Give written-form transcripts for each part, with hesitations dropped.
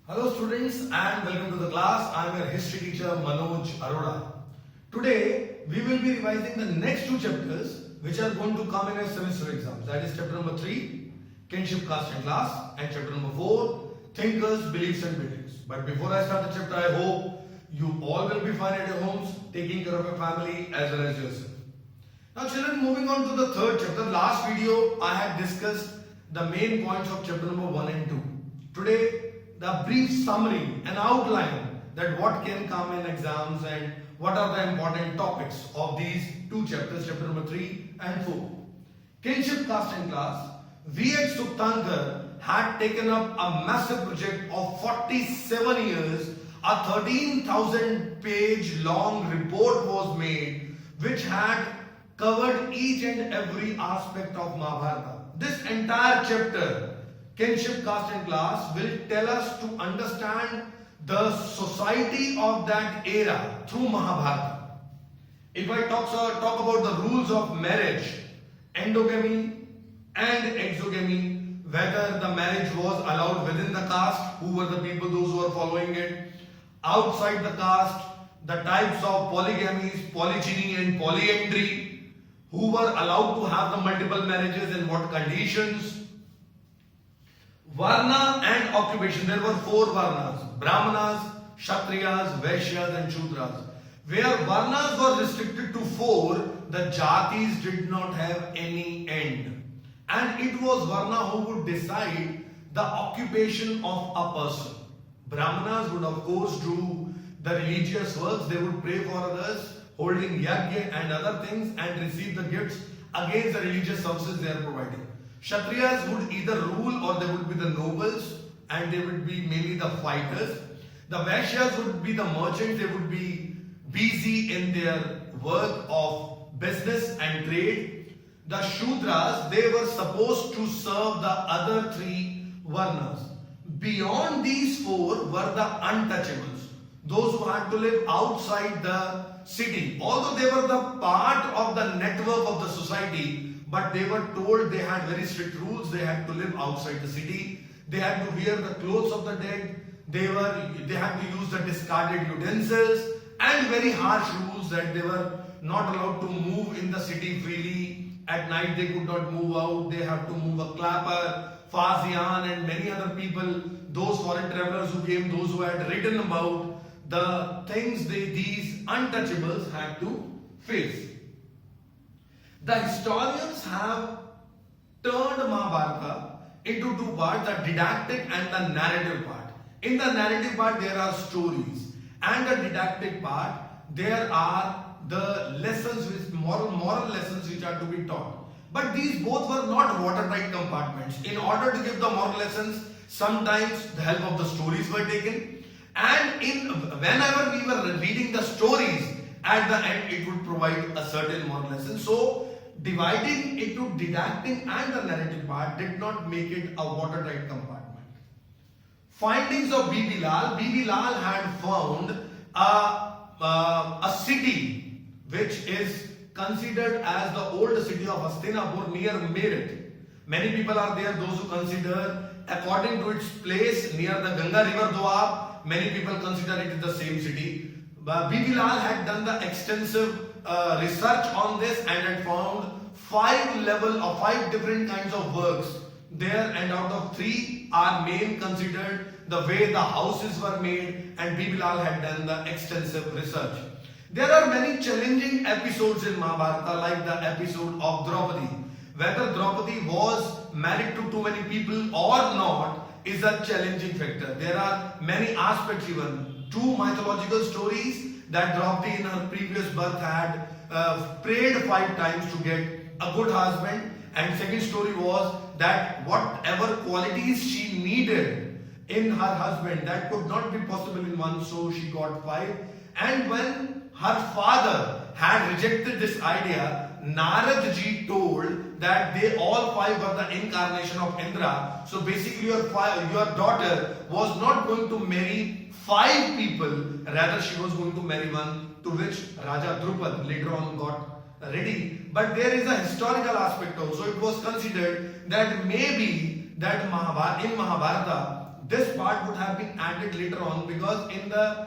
Hello students and welcome to the class. I am your history teacher Manoj Arora. Today we will be revising the next two chapters which are going to come in a semester exams. That is chapter number 3, Kinship, Caste and Class, and chapter number 4, Thinkers, Beliefs and Buildings. But before I start the chapter, I hope you all will be fine at your homes, taking care of your family as well as yourself. Now children, moving on to the third chapter. Last video I had discussed the main points of chapter number 1 and 2. Today the brief summary and outline that what can come in exams and what are the important topics of these two chapters, chapter number 3 and 4. Kinship, Caste and Class. V.H. Suptankar had taken up a massive project of 47 years. A 13,000 page long report was made which had covered each and every aspect of Mahabharata. This entire chapter, Kinship, Caste and Class, will tell us to understand the society of that era through Mahabharata. If I talk about the rules of marriage, endogamy and exogamy, whether the marriage was allowed within the caste, who were the people, those who were following it, outside the caste, the types of polygamies, polygyny and polyandry, who were allowed to have the multiple marriages and what conditions. Varna and occupation. There were 4 Varnas: Brahmanas, Kshatriyas, Vaishyas and Shudras. Where Varnas were restricted to 4, the Jatis did not have any end. And it was Varna who would decide the occupation of a person. Brahmanas would of course do the religious works. They would pray for others, holding yajna and other things, and receive the gifts against the religious services they are providing. Kshatriyas would either rule or they would be the nobles and they would be mainly the fighters. The Vaishyas would be the merchants. They would be busy in their work of business and trade. The Shudras, they were supposed to serve the other 3 Varnas. Beyond these 4 were the untouchables, those who had to live outside the city. Although they were the part of the network of the society, but they were told they had very strict rules. They had to live outside the city. They had to wear the clothes of the dead. They had to use the discarded utensils, and very harsh rules that they were not allowed to move in the city freely. At night they could not move out. They have to move a clapper, Fazian and many other people, those foreign travelers who came, those who had written about the things these untouchables had to face. The historians have turned Mahabharata into 2 parts, the didactic and the narrative part. In the narrative part there are stories, and the didactic part there are the lessons, moral lessons which are to be taught. But these both were not watertight compartments. In order to give the moral lessons, sometimes the help of the stories were taken, and whenever we were reading the stories, at the end it would provide a certain moral lesson. So dividing into didactic and the narrative part did not make it a watertight compartment. Findings of B.B. Lal. B.B. Lal had found a city which is considered as the old city of Hastinapur near Meerut. Many people are there, those who consider according to its place near the Ganga river Doab. Many people consider it is the same city. B.B. Lal had done the extensive research on this and had found 5 different kinds of works there, and out of 3 are main considered the way the houses were made, and B.B. Lal had done the extensive research. There are many challenging episodes in Mahabharata, like the episode of Draupadi. Whether Draupadi was married to too many people or not is a challenging factor. There are many aspects even. 2 mythological stories that Draupadi in her previous birth had prayed 5 times to get a good husband, and second story was that whatever qualities she needed in her husband, that could not be possible in one, so she got 5. And when her father had rejected this idea, Narad ji told that they all 5 were the incarnation of Indra. So basically your daughter was not going to marry 5 people, rather she was going to marry one, to which Raja Drupad later on got ready. But there is a historical aspect also. It was considered that maybe that in Mahabharata This part would have been added later on, because in the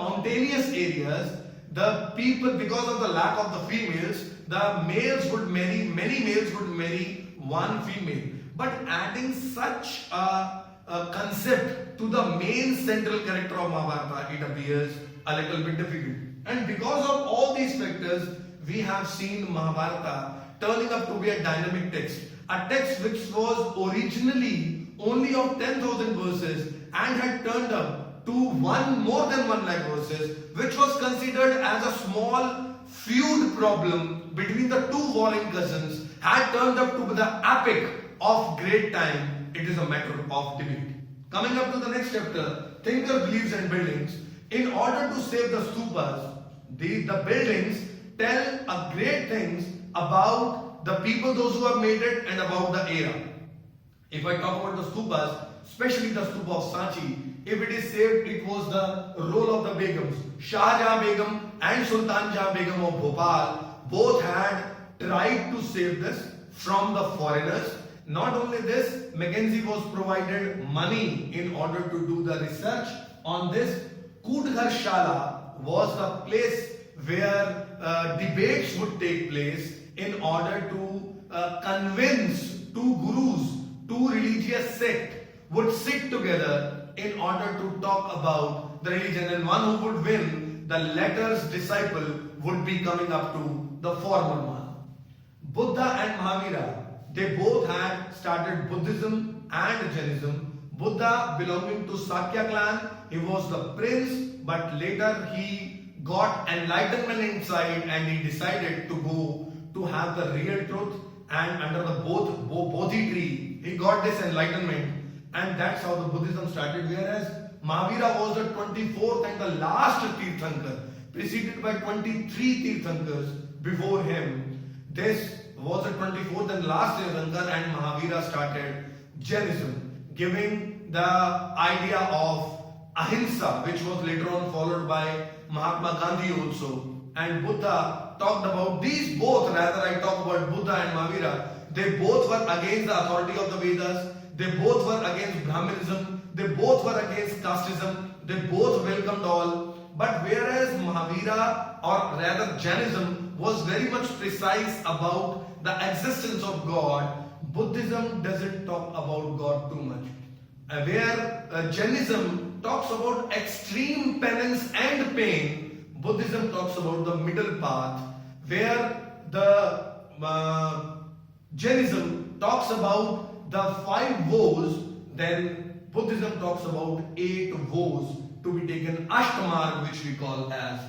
mountainous areas, the people, because of the lack of the females, the males would marry, many males would marry one female. But adding such a concept to the main central character of Mahabharata, it appears a little bit difficult. And because of all these factors, we have seen Mahabharata turning up to be a dynamic text. A text which was originally only of 10,000 verses and had turned up to more than 1 lakh verses, which was considered as a small feud problem between the two warring cousins, had turned up to be the epic of great time. It is a matter of debate. Coming up to the next chapter, Thinker, Beliefs and Buildings. In order to save the stupas, the buildings tell a great things about the people, those who have made it, and about the era. If I talk about the stupas, especially the stupa of Sanchi, if it is saved, it was the role of the Begums. Shah Jahan Begum and Sultan Jahan Begum of Bhopal both had tried to save this from the foreigners. Not only this, Mackenzie was provided money in order to do the research on this. Kutghar Shala was the place where debates would take place in order to convince two gurus, two religious sects would sit together in order to talk about the religion, and one who would win, the latter's disciple, would be coming up to the former one. Buddha and Mahavira, they both had started Buddhism and Jainism. Buddha belonging to Sakya clan, he was the prince, but later he got enlightenment inside and he decided to go to have the real truth, and under the Bodhi tree, he got this enlightenment, and that's how the Buddhism started. Whereas Mahavira was the 24th and the last Tirthankar, preceded by 23 Tirthankars before him. This was the 24th and last Tirthankar, and Mahavira started Jainism, giving the idea of ahimsa, which was later on followed by Mahatma Gandhi also. And Buddha talked about these both, rather I talk about Buddha and Mahavira. They both were against the authority of the Vedas. They both were against Brahmanism. They both were against casteism. They both welcomed all. But whereas Mahavira, or rather Jainism, was very much precise about the existence of God, Buddhism doesn't talk about God too much. Where Jainism talks about extreme penance and pain, Buddhism talks about the middle path. Where the Jainism talks about the 5 vows, then Buddhism talks about 8 vows to be taken, Ashtamarg, which we call as.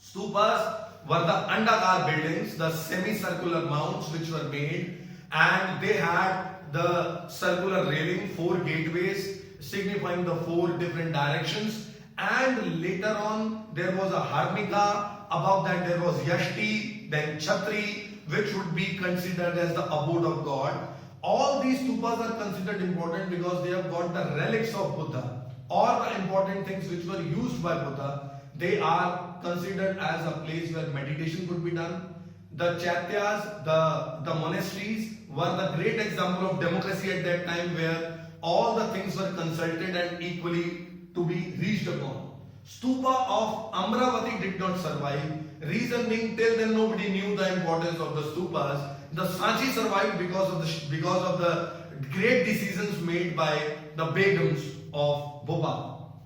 Stupas were the Andakar buildings, the semicircular mounds which were made, and they had the circular railing, 4 gateways signifying the 4 different directions, and later on there was a Harmika, above that there was Yashti, then Chhatri, which would be considered as the abode of God. All these stupas are considered important because they have got the relics of Buddha, or the important things which were used by Buddha. They are considered as a place where meditation could be done. The chaityas, the monasteries, were the great example of democracy at that time, where all the things were consulted and equally to be reached upon. Stupa of Amravati did not survive. Reason being, till then nobody knew the importance of the stupas. The Sanchi survived because of the great decisions made by the Begums of Bhopal.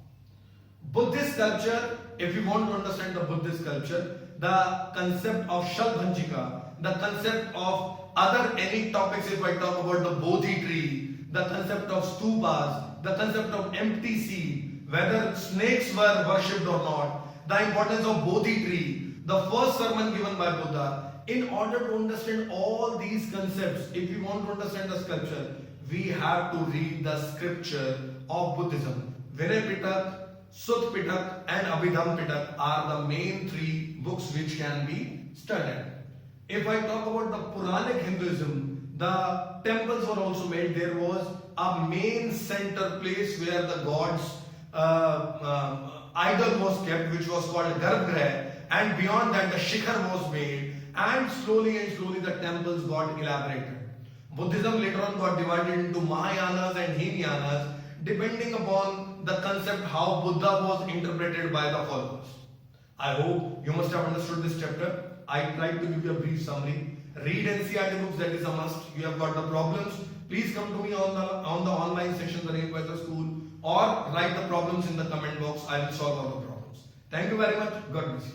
Buddhist culture, if you want to understand the Buddhist culture, the concept of Shalbhanjika, the concept of other any topics, if I talk about the Bodhi tree, the concept of stupas, the concept of empty sea, whether snakes were worshipped or not, the importance of Bodhi tree, the first sermon given by Buddha. In order to understand all these concepts, if you want to understand the sculpture, we have to read the scripture of Buddhism. Vinay Pitak, Sut Pitak and Abhidham Pitak are the main 3 books which can be studied. If I talk about the Puranic Hinduism, the temples were also made. There was a main center place where the god's idol was kept, which was called Garbhagriha, and beyond that the Shikhar was made, and slowly the temples got elaborated. Buddhism later on got divided into Mahayanas and Hinayanas depending upon the concept how Buddha was interpreted by the followers. I hope you must have understood this chapter. I tried to give you a brief summary. Read NCERT books, that is a must. You have got the problems, please come to me on the online sessions arranged by the school, or write the problems in the comment box. I will solve all the problems. Thank you very much. God bless you.